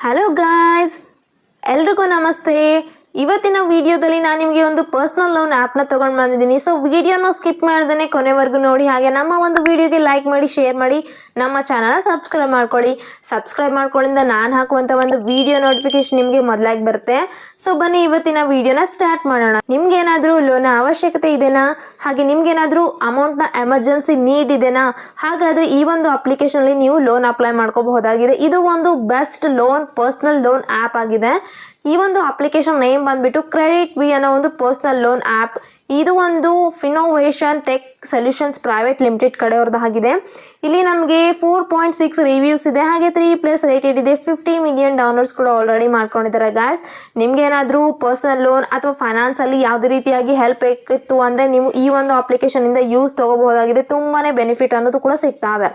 Hello guys, ಎಲ್ರಿಗೂ ನಮಸ್ತೆ. ಇವತ್ತಿನ ವಿಡಿಯೋದಲ್ಲಿ ನಾನು ನಿಮಗೆ ಒಂದು ಪರ್ಸನಲ್ ಲೋನ್ ಆ್ಯಪ್ನ ತೊಗೊಂಡು ಬಂದಿದ್ದೀನಿ. ಸೊ ವಿಡಿಯೋನ ಸ್ಕಿಪ್ ಮಾಡ್ದೇ ಕೊನೆವರೆಗೂ ನೋಡಿ. ಹಾಗೆ ನಮ್ಮ ಒಂದು ವಿಡಿಯೋಗೆ ಲೈಕ್ ಮಾಡಿ, ಶೇರ್ ಮಾಡಿ, ನಮ್ಮ ಚಾನಲ್ನ ಸಬ್ಸ್ಕ್ರೈಬ್ ಮಾಡ್ಕೊಳ್ಳಿ. ಸಬ್ಸ್ಕ್ರೈಬ್ ಮಾಡ್ಕೊಳ್ಳಿಂದ ನಾನು ಹಾಕುವಂಥ ಒಂದು ವಿಡಿಯೋ ನೋಟಿಫಿಕೇಶನ್ ನಿಮಗೆ ಮೊದಲಾಗಿ ಬರುತ್ತೆ. ಸೊ ಬನ್ನಿ ಇವತ್ತಿನ ವಿಡಿಯೋನ ಸ್ಟಾರ್ಟ್ ಮಾಡೋಣ. ನಿಮ್ಗೇನಾದರೂ ಲೋನ್ ಅವಶ್ಯಕತೆ ಇದೆನಾ? ಹಾಗೆ ನಿಮ್ಗೇನಾದರೂ ಅಮೌಂಟ್ನ ಎಮರ್ಜೆನ್ಸಿ ನೀಡ್ ಇದೆನಾ? ಹಾಗಾದರೆ ಈ ಒಂದು ಅಪ್ಲಿಕೇಶನಲ್ಲಿ ನೀವು ಲೋನ್ ಅಪ್ಲೈ ಮಾಡ್ಕೋಬಹುದಾಗಿದೆ. ಇದು ಒಂದು best loan personal loan app ಆಗಿದೆ. ಈ ಒಂದು ಅಪ್ಲಿಕೇಶನ್ ನೇಮ್ ಬಂದ್ಬಿಟ್ಟು ಕ್ರೆಡಿಟ್ ವಿ ಅನ್ನೋ ಒಂದು ಪರ್ಸನಲ್ ಲೋನ್ ಆ್ಯಪ್. ಇದು ಒಂದು Finnovation tech solutions private limited ಕಡೆಯವ್ರದ್ದಾಗಿದೆ. ಇಲ್ಲಿ ನಮಗೆ 4.6 ರಿವ್ಯೂಸ್ ಇದೆ. ಹಾಗೆ 3+ ರೇಟೆಡ್ ಇದೆ. 50 ಮಿಲಿಯನ್ ಡೌನ್ಲೋಡ್ಸ್ ಕೂಡ ಆಲ್ರೆಡಿ ಮಾಡ್ಕೊಂಡಿದ್ದಾರೆ ಗಾಯ್ಸ್. ನಿಮ್ಗೇನಾದರೂ ಪರ್ಸನಲ್ ಲೋನ್ ಅಥವಾ ಫೈನಾನ್ಸಲ್ಲಿ ಯಾವುದೇ ರೀತಿಯಾಗಿ ಹೆಲ್ಪ್ ಬೇಕಿತ್ತು ಅಂದರೆ ನೀವು ಈ ಒಂದು ಅಪ್ಲಿಕೇಶನಿಂದ ಯೂಸ್ ತೊಗೋಬಹುದಾಗಿದೆ. ತುಂಬಾ ಬೆನಿಫಿಟ್ ಅನ್ನೋದು ಕೂಡ ಸಿಗ್ತಾ ಇದೆ.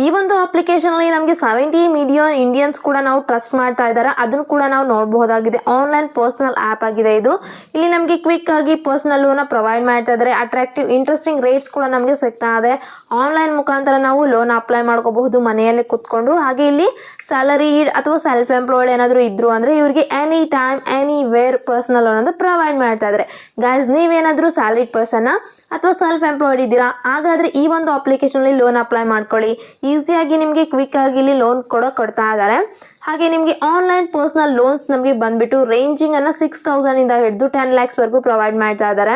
ಈ ಒಂದು ಅಪ್ಲಿಕೇಶನಲ್ಲಿ ನಮಗೆ 70 ಮಿಲಿಯನ್ ಇಂಡಿಯನ್ಸ್ ಕೂಡ ನಾವು ಟ್ರಸ್ಟ್ ಮಾಡ್ತಾ ಇದ್ದಾರೆ. ಅದನ್ನು ಕೂಡ ನಾವು ನೋಡಬಹುದಾಗಿದೆ. ಆನ್ಲೈನ್ ಪರ್ಸನಲ್ ಆ್ಯಪ್ ಆಗಿದೆ ಇದು. ಇಲ್ಲಿ ನಮಗೆ ಕ್ವಿಕ್ ಆಗಿ ಪರ್ಸನಲ್ ಲೋನ ಪ್ರೊವೈಡ್ ಮಾಡ್ತಾ ಇದ್ದಾರೆ. ಅಟ್ರಾಕ್ಟಿವ್ ಇಂಟ್ರೆಸ್ಟಿಂಗ್ ರೇಟ್ಸ್ ಕೂಡ ನಮಗೆ ಸಿಗ್ತಾ ಇದೆ. ಆನ್ಲೈನ್ ಮುಖಾಂತರ ನಾವು ಲೋನ್ ಅಪ್ಲೈ ಮಾಡ್ಕೋಬಹುದು ಮನೆಯಲ್ಲೇ ಕುತ್ಕೊಂಡು. ಹಾಗೆ ಇಲ್ಲಿ ಸ್ಯಾಲರಿಡ್ ಅಥವಾ ಸೆಲ್ಫ್ ಎಂಪ್ಲಾಯ್ಡ್ ಏನಾದರೂ ಇದ್ರು ಅಂದರೆ ಇವರಿಗೆ any time anywhere personal loan ಅಂತ ಪ್ರೊವೈಡ್ ಮಾಡ್ತಾ ಇದ್ದಾರೆ. ಗೈಸ್, ನೀವೇನಾದರೂ ಸ್ಯಾಲರಿಡ್ ಪರ್ಸನ್ನ ಅಥವಾ ಸೆಲ್ಫ್ ಎಂಪ್ಲಾಯ್ಡ್ ಇದ್ದೀರಾ, ಹಾಗಾದರೆ ಈ ಒಂದು ಅಪ್ಲಿಕೇಶನಲ್ಲಿ ಲೋನ್ ಅಪ್ಲೈ ಮಾಡ್ಕೊಳ್ಳಿ. ಈಸಿಯಾಗಿ ನಿಮಗೆ ಕ್ವಿಕ್ ಆಗಿ ಇಲ್ಲಿ ಲೋನ್ ಕೊಡ್ತಾ ಇದ್ದಾರೆ. ಹಾಗೆ ನಿಮಗೆ ಆನ್ಲೈನ್ ಪರ್ಸನಲ್ ಲೋನ್ಸ್ ನಮಗೆ ಬಂದ್ಬಿಟ್ಟು ರೇಂಜಿಂಗ್ ಅನ್ನು 6,000 ಇಂದ ಹಿಡಿದು 10 lakhs ವರೆಗೂ ಪ್ರೊವೈಡ್ ಮಾಡ್ತಾ ಇದ್ದಾರೆ.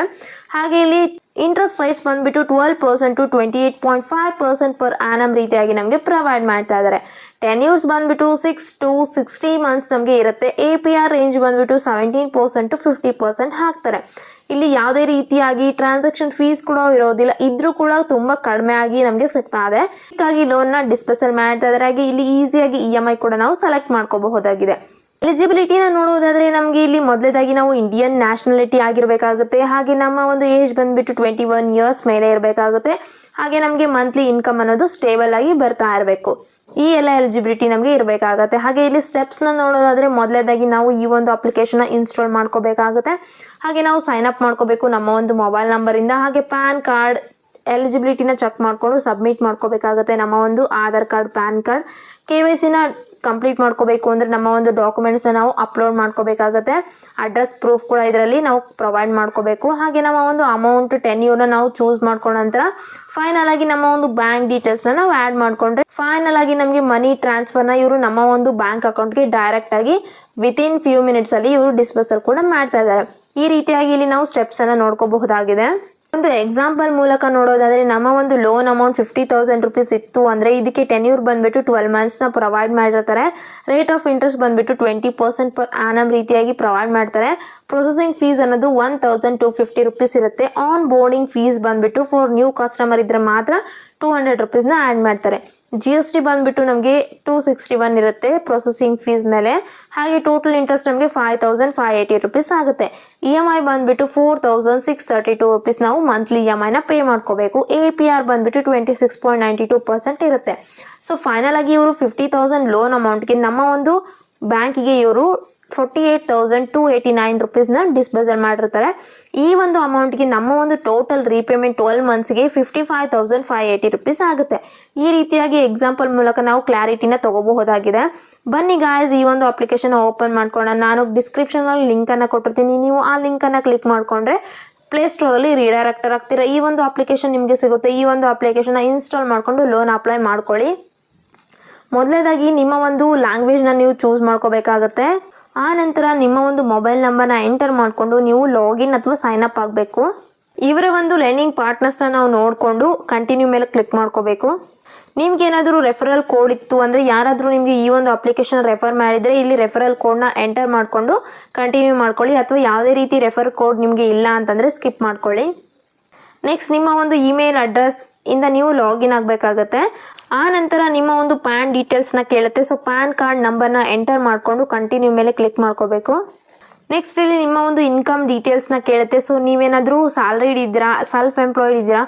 ಹಾಗೆ ಇಲ್ಲಿ ಇಂಟ್ರೆಸ್ಟ್ ರೇಟ್ಸ್ ಬಂದ್ಬಿಟ್ಟು 12% to 28.5% ಪರ್ ಆ್ಯನಮ್ ರೀತಿಯಾಗಿ ನಮಗೆ ಪ್ರೊವೈಡ್ ಮಾಡ್ತಾ ಇದ್ದಾರೆ. ಟೆನ್ಯೂರ್ಸ್ ಬಂದ್ಬಿಟ್ಟು 6 to 60 ಮಂತ್ಸ್ ನಮಗೆ ಇರುತ್ತೆ. APR ರೇಂಜ್ ಬಂದ್ಬಿಟ್ಟು 17% to 50% ಹಾಕ್ತಾರೆ. ಇಲ್ಲಿ ಯಾವುದೇ ರೀತಿಯಾಗಿ ಟ್ರಾನ್ಸಾಕ್ಷನ್ ಫೀಸ್ ಕೂಡ ಇರೋದಿಲ್ಲ. ಇದ್ರೂ ಕೂಡ ತುಂಬ ಕಡಿಮೆ ಆಗಿ ನಮಗೆ ಸಿಗ್ತಾ ಇದೆ. ಹೀಗಾಗಿ ಲೋನ್ನ ಡಿಸ್ಪೆಸಲ್ ಮಾಡ್ತಾ ಇದ್ದಾರೆ. ಹಾಗೆ ಇಲ್ಲಿ ಈಸಿಯಾಗಿ EMI ಕೂಡ ನಾವು ಸೆಲೆಕ್ಟ್ ಮಾಡ್ಕೋಬಹುದಾಗಿದೆ. ಎಲಿಜಿಬಿಲಿಟಿನ ನೋಡೋದಾದ್ರೆ ನಮಗೆ ಇಲ್ಲಿ ಮೊದಲೇದಾಗಿ ನಾವು ಇಂಡಿಯನ್ ನ್ಯಾಷನಾಲಿಟಿ ಆಗಿರಬೇಕಾಗುತ್ತೆ. ಹಾಗೆ ನಮ್ಮ ಒಂದು ಏಜ್ ಬಂದ್ಬಿಟ್ಟು 21 ಇಯರ್ಸ್ ಮೇಲೆ ಇರಬೇಕಾಗುತ್ತೆ. ಹಾಗೆ ನಮಗೆ ಮಂತ್ಲಿ ಇನ್ಕಮ್ ಅನ್ನೋದು ಸ್ಟೇಬಲ್ ಆಗಿ ಬರ್ತಾ ಇರಬೇಕು. ಈ ಎಲ್ಲ ಎಲಿಜಿಬಿಲಿಟಿ ನಮಗೆ ಇರಬೇಕಾಗುತ್ತೆ. ಹಾಗೆ ಇಲ್ಲಿ ಸ್ಟೆಪ್ಸ್ನ ನೋಡೋದಾದ್ರೆ ಮೊದಲೇದಾಗಿ ನಾವು ಈ ಒಂದು ಅಪ್ಲಿಕೇಶನ್ ಇನ್ಸ್ಟಾಲ್ ಮಾಡ್ಕೋಬೇಕಾಗುತ್ತೆ. ಹಾಗೆ ನಾವು ಸೈನ್ ಅಪ್ ಮಾಡ್ಕೋಬೇಕು ನಮ್ಮ ಒಂದು ಮೊಬೈಲ್ ನಂಬರಿಂದ. ಹಾಗೆ ಪ್ಯಾನ್ ಕಾರ್ಡ್ ಎಲಿಜಿಬಿಲಿಟಿನ ಚೆಕ್ ಮಾಡಿಕೊಂಡು ಸಬ್ಮಿಟ್ ಮಾಡ್ಕೋಬೇಕಾಗುತ್ತೆ. ನಮ್ಮ ಒಂದು ಆಧಾರ್ ಕಾರ್ಡ್, ಪ್ಯಾನ್ ಕಾರ್ಡ್, KYCನ ಕಂಪ್ಲೀಟ್ ಮಾಡ್ಕೋಬೇಕು ಅಂದರೆ ನಮ್ಮ ಒಂದು ಡಾಕ್ಯುಮೆಂಟ್ಸ್ನ ನಾವು ಅಪ್ಲೋಡ್ ಮಾಡ್ಕೋಬೇಕಾಗುತ್ತೆ. ಅಡ್ರೆಸ್ ಪ್ರೂಫ್ ಕೂಡ ಇದರಲ್ಲಿ ನಾವು ಪ್ರೊವೈಡ್ ಮಾಡ್ಕೋಬೇಕು. ಹಾಗೆ ನಮ್ಮ ಒಂದು ಅಮೌಂಟ್ ಟೆನ್ಯೂರ್ನ ನಾವು ಚೂಸ್ ಮಾಡ್ಕೊಂಡ ನಂತರ ಫೈನಲ್ ಆಗಿ ನಮ್ಮ ಒಂದು ಬ್ಯಾಂಕ್ ಡೀಟೇಲ್ಸ್ನ ನಾವು ಆ್ಯಡ್ ಮಾಡಿಕೊಂಡ್ರೆ ಫೈನಲ್ ಆಗಿ ನಮಗೆ ಮನಿ ಟ್ರಾನ್ಸ್ಫರ್ನ ಇವರು ನಮ್ಮ ಒಂದು ಬ್ಯಾಂಕ್ ಅಕೌಂಟ್ಗೆ ಡೈರೆಕ್ಟ್ ಆಗಿ ವಿತಿನ್ ಫ್ಯೂ ಮಿನಿಟ್ಸಲ್ಲಿ ಇವರು ಡಿಸ್ಪರ್ಸಲ್ ಕೂಡ ಮಾಡ್ತಾ ಇದ್ದಾರೆ. ಈ ರೀತಿಯಾಗಿ ಇಲ್ಲಿ ನಾವು ಸ್ಟೆಪ್ಸನ್ನು ನೋಡ್ಕೋಬಹುದಾಗಿದೆ. ಒಂದು ಎಕ್ಸಾಂಪಲ್ ಮೂಲಕ ನೋಡೋದಾದ್ರೆ ನಮ್ಮ ಒಂದು ಲೋನ್ ಅಮೌಂಟ್ 50,000 ರುಪೀಸ್ ಇತ್ತು ಅಂದರೆ ಇದಕ್ಕೆ ಟೆನ್ಯೂರ್ ಬಂದ್ಬಿಟ್ಟು 12 ಮಂತ್ಸ್ನ ಪ್ರೊವೈಡ್ ಮಾಡಿರ್ತಾರೆ. ರೇಟ್ ಆಫ್ ಇಂಟ್ರೆಸ್ಟ್ ಬಂದ್ಬಿಟ್ಟು 20% ಪರ್ ಆ್ಯನಮ್ ರೀತಿಯಾಗಿ ಪ್ರೊವೈಡ್ ಮಾಡ್ತಾರೆ. ಪ್ರೊಸೆಸಿಂಗ್ ಫೀಸ್ ಅನ್ನೋದು 1,250 ರುಪೀಸ್ ಇರುತ್ತೆ. ಆನ್ ಬೋರ್ಡಿಂಗ್ ಫೀಸ್ ಬಂದ್ಬಿಟ್ಟು ಫಾರ್ ನ್ಯೂ ಕಸ್ಟಮರ್ ಇದ್ರೆ ಮಾತ್ರ 200 ರುಪೀಸ್ನ ಆ್ಯಡ್ ಮಾಡ್ತಾರೆ. GST ಬಂದ್ಬಿಟ್ಟು ನಮಗೆ 261 ಇರುತ್ತೆ ಪ್ರೊಸೆಸಿಂಗ್ ಫೀಸ್ ಮೇಲೆ. ಹಾಗೆ ಟೋಟಲ್ ಇಂಟ್ರೆಸ್ಟ್ ನಮಗೆ 5,580 ರುಪೀಸ್ ಆಗುತ್ತೆ. EMI ಬಂದ್ಬಿಟ್ಟು 4,632 ರುಪೀಸ್ ನಾವು ಮಂತ್ಲಿ EMIನ ಪೇ ಮಾಡ್ಕೋಬೇಕು. APR ಬಂದ್ಬಿಟ್ಟು 26.92% ಇರುತ್ತೆ. ಸೊ ಫೈನಲ್ ಆಗಿ ಇವರು 50,000 ಲೋನ್ ಅಮೌಂಟ್ಗೆ ನಮ್ಮ ಒಂದು ಬ್ಯಾಂಕಿಗೆ ಇವರು 48,289 ರುಪೀಸ್ನ ಡಿಸ್ಪೋಸಲ್ ಮಾಡಿರ್ತಾರೆ. ಈ ಒಂದು ಅಮೌಂಟ್ಗೆ ನಮ್ಮ ಒಂದು ಟೋಟಲ್ ರೀಪೇಮೆಂಟ್ 12 ಮಂತ್ಸ್ಗೆ 55,580 ರುಪೀಸ್ ಆಗುತ್ತೆ. ಈ ರೀತಿಯಾಗಿ ಎಕ್ಸಾಂಪಲ್ ಮೂಲಕ ನಾವು ಕ್ಲಾರಿಟಿನ ತಗೋಬಹುದಾಗಿದೆ. ಬನ್ನಿ ಗಾಯ್ಸ್, ಈ ಒಂದು ಅಪ್ಲಿಕೇಶನ್ ಓಪನ್ ಮಾಡ್ಕೊಳ್ಳೋಣ. ನಾನು ಡಿಸ್ಕ್ರಿಪ್ಷನಲ್ಲಿ ಲಿಂಕನ್ನು ಕೊಟ್ಟಿರ್ತೀನಿ. ನೀವು ಆ ಲಿಂಕನ್ನು ಕ್ಲಿಕ್ ಮಾಡಿಕೊಂಡ್ರೆ ಪ್ಲೇಸ್ಟೋರಲ್ಲಿ ರೀಡೈರೆಕ್ಟರ್ ಆಗ್ತೀರಾ. ಈ ಒಂದು ಅಪ್ಲಿಕೇಶನ್ ನಿಮಗೆ ಸಿಗುತ್ತೆ. ಈ ಒಂದು ಅಪ್ಲಿಕೇಶನ್ನ ಇನ್ಸ್ಟಾಲ್ ಮಾಡಿಕೊಂಡು ಲೋನ್ ಅಪ್ಲೈ ಮಾಡ್ಕೊಳ್ಳಿ. ಮೊದಲೇದಾಗಿ ನಿಮ್ಮ ಒಂದು ಲ್ಯಾಂಗ್ವೇಜ್ನ ನೀವು ಚೂಸ್ ಮಾಡ್ಕೋಬೇಕಾಗತ್ತೆ. ಆ ನಂತರ ನಿಮ್ಮ ಒಂದು ಮೊಬೈಲ್ ನಂಬರ್ನ ಎಂಟರ್ ಮಾಡಿಕೊಂಡು ನೀವು ಲಾಗಿನ್ ಅಥವಾ ಸೈನ್ ಅಪ್ ಆಗಬೇಕು. ಇವರ ಒಂದು ಲೆರ್ನಿಂಗ್ ಪಾರ್ಟ್ನರ್ಸ್ನ ನಾವು ನೋಡಿಕೊಂಡು ಕಂಟಿನ್ಯೂ ಮೇಲೆ ಕ್ಲಿಕ್ ಮಾಡ್ಕೋಬೇಕು. ನಿಮ್ಗೆ ಏನಾದರೂ ರೆಫರಲ್ ಕೋಡ್ ಇತ್ತು ಅಂದರೆ ಯಾರಾದರೂ ನಿಮಗೆ ಈ ಒಂದು ಅಪ್ಲಿಕೇಶನ್ ರೆಫರ್ ಮಾಡಿದರೆ ಇಲ್ಲಿ ರೆಫರಲ್ ಕೋಡ್ನ ಎಂಟರ್ ಮಾಡಿಕೊಂಡು ಕಂಟಿನ್ಯೂ ಮಾಡ್ಕೊಳ್ಳಿ. ಅಥವಾ ಯಾವುದೇ ರೀತಿ ರೆಫರ್ ಕೋಡ್ ನಿಮಗೆ ಇಲ್ಲ ಅಂತಂದರೆ ಸ್ಕಿಪ್ ಮಾಡ್ಕೊಳ್ಳಿ. ನೆಕ್ಸ್ಟ್ ನಿಮ್ಮ ಒಂದು ಇಮೇಲ್ ಅಡ್ರೆಸ್ ಇಂದ ನೀವು ಲಾಗಿನ್ ಆಗಬೇಕಾಗತ್ತೆ. ಆ ನಂತರ ನಿಮ್ಮ ಒಂದು ಪ್ಯಾನ್ ಡೀಟೇಲ್ಸ್ನ ಕೇಳುತ್ತೆ. ಸೊ ಪ್ಯಾನ್ ಕಾರ್ಡ್ ನಂಬರ್ನ ಎಂಟರ್ ಮಾಡಿಕೊಂಡು ಕಂಟಿನ್ಯೂ ಮೇಲೆ ಕ್ಲಿಕ್ ಮಾಡ್ಕೋಬೇಕು. ನೆಕ್ಸ್ಟ್ ಇಲ್ಲಿ ನಿಮ್ಮ ಒಂದು ಇನ್ಕಮ್ ಡೀಟೇಲ್ಸ್ನ ಕೇಳುತ್ತೆ. ಸೊ ನೀವೇನಾದರೂ ಸ್ಯಾಲ್ರಿಡ್ ಇದ್ದೀರಾ, ಸೆಲ್ಫ್ ಎಂಪ್ಲಾಯ್ಡ್ ಇದ್ದೀರಾ,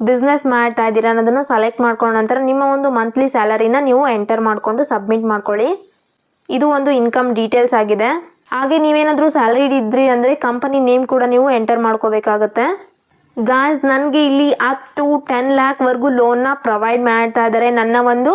ಬಿಸ್ನೆಸ್ ಮಾಡ್ತಾ ಇದ್ದೀರಾ ಅನ್ನೋದನ್ನು ಸೆಲೆಕ್ಟ್ ಮಾಡ್ಕೊಂಡ ನಂತರ ನಿಮ್ಮ ಒಂದು ಮಂತ್ಲಿ ಸ್ಯಾಲರಿನ ನೀವು ಎಂಟರ್ ಮಾಡಿಕೊಂಡು ಸಬ್ಮಿಟ್ ಮಾಡ್ಕೊಳ್ಳಿ. ಇದು ಒಂದು ಇನ್ಕಮ್ ಡೀಟೇಲ್ಸ್ ಆಗಿದೆ. ಹಾಗೆ ನೀವೇನಾದರೂ ಸ್ಯಾಲ್ರಿಡ್ ಇದ್ರಿ ಅಂದರೆ ಕಂಪನಿ ನೇಮ್ ಕೂಡ ನೀವು ಎಂಟರ್ ಮಾಡ್ಕೋಬೇಕಾಗತ್ತೆ. ಗಾಯ್ಸ್, ನನಗೆ ಇಲ್ಲಿ ಅಪ್ ಟು 10 lakh ವರೆಗೂ ಲೋನ್ನ ಪ್ರೊವೈಡ್ ಮಾಡ್ತಾ ಇದ್ದಾರೆ. ನನ್ನ ಒಂದು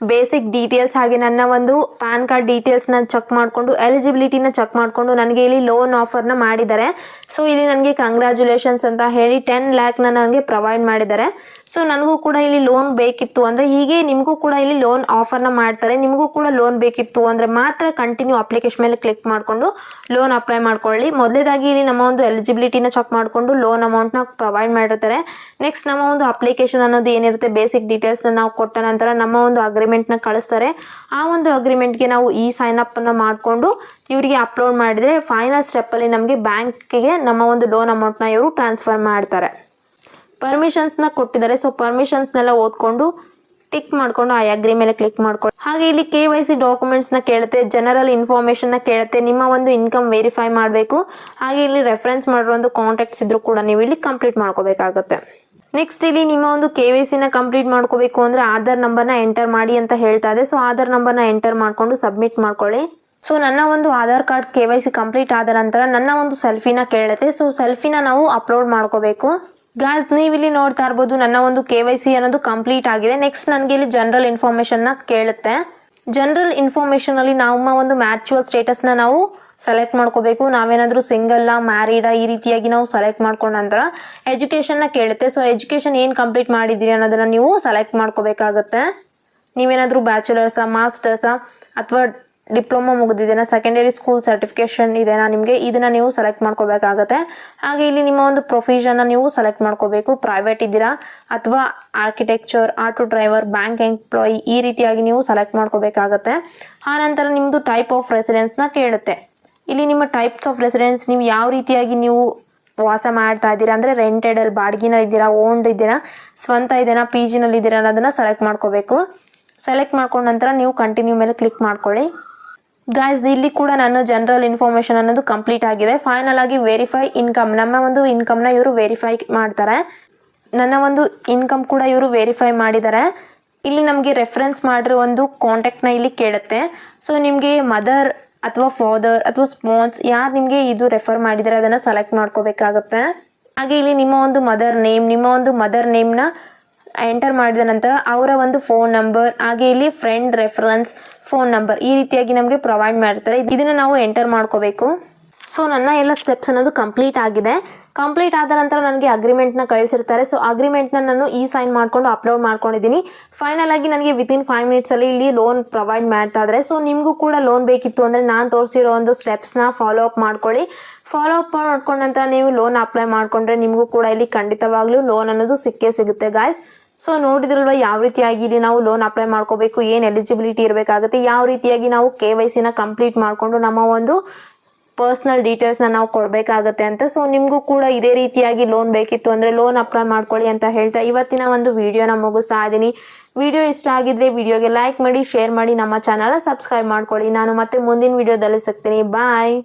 ಬೇಸಿಕ್ ಡೀಟೇಲ್ಸ್ ಹಾಗೆ ನನ್ನ ಒಂದು ಪ್ಯಾನ್ ಕಾರ್ಡ್ ಡೀಟೇಲ್ಸ್ನ ಚೆಕ್ ಮಾಡಿಕೊಂಡು ಎಲಿಜಿಬಿಲಿಟಿನ ಚೆಕ್ ಮಾಡಿಕೊಂಡು ನನಗೆ ಇಲ್ಲಿ ಲೋನ್ ಆಫರ್ನ ಮಾಡಿದ್ದಾರೆ. ಸೊ ಇಲ್ಲಿ ನನಗೆ ಕಂಗ್ರ್ಯಾಚುಲೇಷನ್ಸ್ ಅಂತ ಹೇಳಿ 10 ಲ್ಯಾಕ್ನ ನನಗೆ ಪ್ರೊವೈಡ್ ಮಾಡಿದ್ದಾರೆ. ಸೊ ನನಗೂ ಕೂಡ ಇಲ್ಲಿ ಲೋನ್ ಬೇಕಿತ್ತು ಅಂದರೆ ಹೀಗೆ ನಿಮಗೂ ಕೂಡ ಇಲ್ಲಿ ಲೋನ್ ಆಫರ್ನ ಮಾಡ್ತಾರೆ. ನಿಮಗೂ ಕೂಡ ಲೋನ್ ಬೇಕಿತ್ತು ಅಂದರೆ ಮಾತ್ರ ಕಂಟಿನ್ಯೂ ಅಪ್ಲಿಕೇಶನ್ ಮೇಲೆ ಕ್ಲಿಕ್ ಮಾಡಿಕೊಂಡು ಲೋನ್ ಅಪ್ಲೈ ಮಾಡ್ಕೊಳ್ಳಿ. ಮೊದಲೇದಾಗಿ ಇಲ್ಲಿ ನಮ್ಮ ಒಂದು ಎಲಿಜಿಬಿಲಿಟಿನ ಚೆಕ್ ಮಾಡಿಕೊಂಡು ಲೋನ್ ಅಮೌಂಟ್ನ ಪ್ರೊವೈಡ್ ಮಾಡಿರ್ತಾರೆ. ನೆಕ್ಸ್ಟ್ ನಮ್ಮ ಒಂದು ಅಪ್ಲಿಕೇಶನ್ ಅನ್ನೋದು ಏನಿರುತ್ತೆ ಬೇಸಿಕ್ ಡೀಟೇಲ್ಸ್ನ ನಾವು ಕೊಟ್ಟ ನಂತರ ನಮ್ಮ ಒಂದು ಅಗ್ರಿಮೆಂಟ್ನ ಕಳಿಸ್ತಾರೆ. ಆ ಒಂದು ಅಗ್ರಿಮೆಂಟ್ಗೆ ನಾವು ಈ ಸೈನ್ ಅಪ್ ಅನ್ನು ಮಾಡಿಕೊಂಡು ಇವರಿಗೆ ಅಪ್ಲೋಡ್ ಮಾಡಿದರೆ ಫೈನಲ್ ಸ್ಟೆಪ್ಪಲ್ಲಿ ನಮಗೆ ಬ್ಯಾಂಕಿಗೆ ನಮ್ಮ ಒಂದು ಲೋನ್ ಅಮೌಂಟ್ನ ಇವರು ಟ್ರಾನ್ಸ್ಫರ್ ಮಾಡ್ತಾರೆ. ಪರ್ಮಿಷನ್ಸ್ನ ಕೊಟ್ಟಿದ್ದಾರೆ. ಸೊ ಪರ್ಮಿಷನ್ಸ್ನೆಲ್ಲ ಓದ್ಕೊಂಡು ಟಿಕ್ ಮಾಡಿಕೊಂಡು ಆ ಅಗ್ರಿ ಮೇಲೆ ಕ್ಲಿಕ್ ಮಾಡ್ಕೊಂಡು ಹಾಗೆ ಇಲ್ಲಿ KYC ಡಾಕ್ಯುಮೆಂಟ್ಸ್ನ ಕೇಳುತ್ತೆ, ಜನರಲ್ ಇನ್ಫಾರ್ಮೇಷನ್ನ ಕೇಳುತ್ತೆ, ನಿಮ್ಮ ಒಂದು ಇನ್ಕಮ್ ವೆರಿಫೈ ಮಾಡಬೇಕು. ಹಾಗೆ ಇಲ್ಲಿ ರೆಫರೆನ್ಸ್ ಮಾಡಿರೋ ಒಂದು ಕಾಂಟ್ಯಾಕ್ಟ್ಸ್ ಇದ್ರೂ ಕೂಡ ನೀವು ಇಲ್ಲಿ ಕಂಪ್ಲೀಟ್ ಮಾಡ್ಕೋಬೇಕಾಗುತ್ತೆ. ನೆಕ್ಸ್ಟ್ ಇಲ್ಲಿ ನಿಮ್ಮ ಒಂದು KYCನ ಕಂಪ್ಲೀಟ್ ಮಾಡ್ಕೋಬೇಕು ಅಂದರೆ ಆಧಾರ್ ನಂಬರ್ನ ಎಂಟರ್ ಮಾಡಿ ಅಂತ ಹೇಳ್ತಾ ಇದೆ. ಸೊ ಆಧಾರ್ ನಂಬರ್ನ ಎಂಟರ್ ಮಾಡಿಕೊಂಡು ಸಬ್ಮಿಟ್ ಮಾಡ್ಕೊಳ್ಳಿ. ಸೊ ನನ್ನ ಒಂದು ಆಧಾರ್ ಕಾರ್ಡ್ KYC ಕಂಪ್ಲೀಟ್ ಆದ ನಂತರ ನನ್ನ ಒಂದು ಸೆಲ್ಫಿನ ಕೇಳುತ್ತೆ. ಸೊ ಸೆಲ್ಫಿನ ನಾವು ಅಪ್ಲೋಡ್ ಮಾಡ್ಕೋಬೇಕು. ಗಾಯ್ಸ್ ನೀವಿಲ್ಲಿ ನೋಡ್ತಾ ಇರ್ಬೋದು ನನ್ನ ಒಂದು KYC ಅನ್ನೋದು ಕಂಪ್ಲೀಟ್ ಆಗಿದೆ. ನೆಕ್ಸ್ಟ್ ನನಗೆ ಇಲ್ಲಿ ಜನರಲ್ ಇನ್ಫಾರ್ಮೇಷನ್ನ ಕೇಳುತ್ತೆ. ಜನರಲ್ ಇನ್ಫಾರ್ಮೇಷನಲ್ಲಿ ನಮ್ಮ ಒಂದು ಮ್ಯಾಚುವಲ್ ಸ್ಟೇಟಸ್ನ ನಾವು ಸೆಲೆಕ್ಟ್ ಮಾಡ್ಕೋಬೇಕು. ನಾವೇನಾದರೂ ಸಿಂಗಲ್ಲ ಮ್ಯಾರಿಡಾ ಈ ರೀತಿಯಾಗಿ ನಾವು ಸೆಲೆಕ್ಟ್ ಮಾಡ್ಕೊಂಡ ನಂತರ ಎಜುಕೇಷನ್ನ ಕೇಳುತ್ತೆ. ಸೊ ಎಜುಕೇಷನ್ ಏನು ಕಂಪ್ಲೀಟ್ ಮಾಡಿದ್ದೀರಿ ಅನ್ನೋದನ್ನು ನೀವು ಸೆಲೆಕ್ಟ್ ಮಾಡ್ಕೋಬೇಕಾಗತ್ತೆ. ನೀವೇನಾದರೂ ಬ್ಯಾಚುಲರ್ಸಾ ಮಾಸ್ಟರ್ಸಾ ಅಥವಾ ಡಿಪ್ಲೊಮಾ ಮುಗಿದಿದ್ದೇನಾ ಸೆಕೆಂಡರಿ ಸ್ಕೂಲ್ ಸರ್ಟಿಫಿಕೇಷನ್ ಇದೆನಾ ನಿಮಗೆ ಇದನ್ನು ನೀವು ಸೆಲೆಕ್ಟ್ ಮಾಡ್ಕೋಬೇಕಾಗತ್ತೆ. ಹಾಗೆ ಇಲ್ಲಿ ನಿಮ್ಮ ಒಂದು ಪ್ರೊಫೆಷನ್ನ ನೀವು ಸೆಲೆಕ್ಟ್ ಮಾಡ್ಕೋಬೇಕು. ಪ್ರೈವೇಟ್ ಇದ್ದೀರಾ ಅಥವಾ architecture, auto driver, bank employee ಈ ರೀತಿಯಾಗಿ ನೀವು ಸೆಲೆಕ್ಟ್ ಮಾಡ್ಕೋಬೇಕಾಗತ್ತೆ. ಆನಂತರ ನಿಮ್ಮದು ಟೈಪ್ ಆಫ್ ರೆಸಿಡೆನ್ಸ್ನ ಕೇಳುತ್ತೆ. ಇಲ್ಲಿ ನಿಮ್ಮ ಟೈಪ್ಸ್ ಆಫ್ ರೆಸಿಡೆನ್ಸ್ ನೀವು ಯಾವ ರೀತಿಯಾಗಿ ನೀವು ವಾಸ ಮಾಡ್ತಾ ಇದ್ದೀರಾ ಅಂದರೆ ರೆಂಟೆಡಲ್ಲಿ ಬಾಡಿಗೆನಲ್ಲಿ ಇದ್ದೀರಾ, ಓನ್ಡ್ ಇದ್ದೀರಾ, ಸ್ವಂತ ಇದೆನಾ, PGನಲ್ಲಿ ಇದ್ದೀರಾ ಅನ್ನೋದನ್ನು ಸೆಲೆಕ್ಟ್ ಮಾಡ್ಕೋಬೇಕು. ಸೆಲೆಕ್ಟ್ ಮಾಡ್ಕೊಂಡ ನಂತರ ನೀವು ಕಂಟಿನ್ಯೂ ಮೇಲೆ ಕ್ಲಿಕ್ ಮಾಡ್ಕೊಳ್ಳಿ. ಗಾಯ್ಸ್ ಇಲ್ಲಿ ಕೂಡ ನನ್ನ ಜನರಲ್ ಇನ್ಫಾರ್ಮೇಷನ್ ಅನ್ನೋದು ಕಂಪ್ಲೀಟ್ ಆಗಿದೆ. ಫೈನಲ್ ಆಗಿ ವೆರಿಫೈ ಇನ್ಕಮ್, ನಮ್ಮ ಒಂದು ಇನ್ಕಮ್ನ ಇವರು ವೆರಿಫೈ ಮಾಡ್ತಾರೆ. ನನ್ನ ಒಂದು ಇನ್ಕಮ್ ಕೂಡ ಇವರು ವೆರಿಫೈ ಮಾಡಿದ್ದಾರೆ. ಇಲ್ಲಿ ನಮಗೆ ರೆಫರೆನ್ಸ್ ಮಾಡಿರೋ ಒಂದು ಕಾಂಟ್ಯಾಕ್ಟ್ನ ಇಲ್ಲಿ ಕೇಳುತ್ತೆ. ಸೊ ನಿಮಗೆ ಮದರ್ ಅಥವಾ ಫಾದರ್ ಅಥವಾ ಸ್ಪಾನ್ಸ್ ಯಾರು ನಿಮಗೆ ಇದು ರೆಫರ್ ಮಾಡಿದ್ದಾರೆ ಅದನ್ನು ಸೆಲೆಕ್ಟ್ ಮಾಡ್ಕೋಬೇಕಾಗತ್ತೆ. ಹಾಗೆ ಇಲ್ಲಿ ನಿಮ್ಮ ಒಂದು ಮದರ್ ನೇಮ್ನ ಎಂಟರ್ ಮಾಡಿದ ನಂತರ ಅವರ ಒಂದು ಫೋನ್ ನಂಬರ್ ಹಾಗೆ ಇಲ್ಲಿ ಫ್ರೆಂಡ್ ರೆಫರೆನ್ಸ್ ಫೋನ್ ನಂಬರ್ ಈ ರೀತಿಯಾಗಿ ನಮಗೆ ಪ್ರೊವೈಡ್ ಮಾಡ್ತಾರೆ. ಇದನ್ನು ನಾವು ಎಂಟರ್ ಮಾಡ್ಕೋಬೇಕು. ಸೊ ನನ್ನ ಎಲ್ಲ ಸ್ಟೆಪ್ಸ್ ಅನ್ನೋದು ಕಂಪ್ಲೀಟ್ ಆಗಿದೆ. ಕಂಪ್ಲೀಟ್ ಆದ ನಂತರ ನನಗೆ ಅಗ್ರಿಮೆಂಟ್ನ ಕಳಿಸಿರ್ತಾರೆ. ಸೊ ಅಗ್ರಿಮೆಂಟ್ನ ನಾನು ಸೈನ್ ಮಾಡಿಕೊಂಡು ಅಪ್ಲೋಡ್ ಮಾಡ್ಕೊಂಡಿದ್ದೀನಿ. ಫೈನಲ್ ಆಗಿ ನನಗೆ ವಿತಿನ್ 5 ಮಿನಿಟ್ಸಲ್ಲಿ ಇಲ್ಲಿ ಲೋನ್ ಪ್ರೊವೈಡ್ ಮಾಡ್ತಾ ಇದ್ದಾರೆ. ಸೊ ನಿಮಗೂ ಕೂಡ ಲೋನ್ ಬೇಕಿತ್ತು ಅಂದರೆ ನಾನು ತೋರಿಸಿರೋ ಒಂದು ಸ್ಟೆಪ್ಸ್ನ ಫಾಲೋ ಅಪ್ ಮಾಡ್ಕೊಳ್ಳಿ. ಫಾಲೋ ಅಪ್ ಮಾಡ್ಕೊಂಡ ನಂತರ ನೀವು ಲೋನ್ ಅಪ್ಲೈ ಮಾಡಿಕೊಂಡ್ರೆ ನಿಮಗೂ ಕೂಡ ಇಲ್ಲಿ ಖಂಡಿತವಾಗ್ಲೂ ಲೋನ್ ಅನ್ನೋದು ಸಿಕ್ಕೇ ಸಿಗುತ್ತೆ ಗಾಯ್ಸ್. ಸೊ ನೋಡಿದ್ರಲ್ವ ಯಾವ ರೀತಿಯಾಗಿ ಇಲ್ಲಿ ನಾವು ಲೋನ್ ಅಪ್ಲೈ ಮಾಡ್ಕೋಬೇಕು, ಏನು ಎಲಿಜಿಬಿಲಿಟಿ ಇರಬೇಕಾಗುತ್ತೆ, ಯಾವ ರೀತಿಯಾಗಿ ನಾವು KYCನ ಕಂಪ್ಲೀಟ್ ಮಾಡಿಕೊಂಡು ನಮ್ಮ ಒಂದು ಪರ್ಸ್ನಲ್ ಡೀಟೇಲ್ಸ್ನ ನಾವು ಕೊಡಬೇಕಾಗತ್ತೆ ಅಂತ. ಸೊ ನಿಮಗೂ ಕೂಡ ಇದೇ ರೀತಿಯಾಗಿ ಲೋನ್ ಬೇಕಿತ್ತು ಅಂದರೆ ಲೋನ್ ಅಪ್ಲೈ ಮಾಡ್ಕೊಳ್ಳಿ ಅಂತ ಹೇಳ್ತಾ ಇವತ್ತಿನ ಒಂದು ವಿಡಿಯೋನ ಮುಗಿಸ್ತಾ ಇದ್ದೀನಿ. ವಿಡಿಯೋ ಇಷ್ಟ ಆಗಿದ್ರೆ ವಿಡಿಯೋಗೆ ಲೈಕ್ ಮಾಡಿ, ಶೇರ್ ಮಾಡಿ, ನಮ್ಮ ಚಾನಲ್ನ ಸಬ್ಸ್ಕ್ರೈಬ್ ಮಾಡ್ಕೊಳ್ಳಿ. ನಾನು ಮತ್ತೆ ಮುಂದಿನ ವಿಡಿಯೋದಲ್ಲಿ ಸಿಗ್ತೀನಿ. ಬಾಯ್.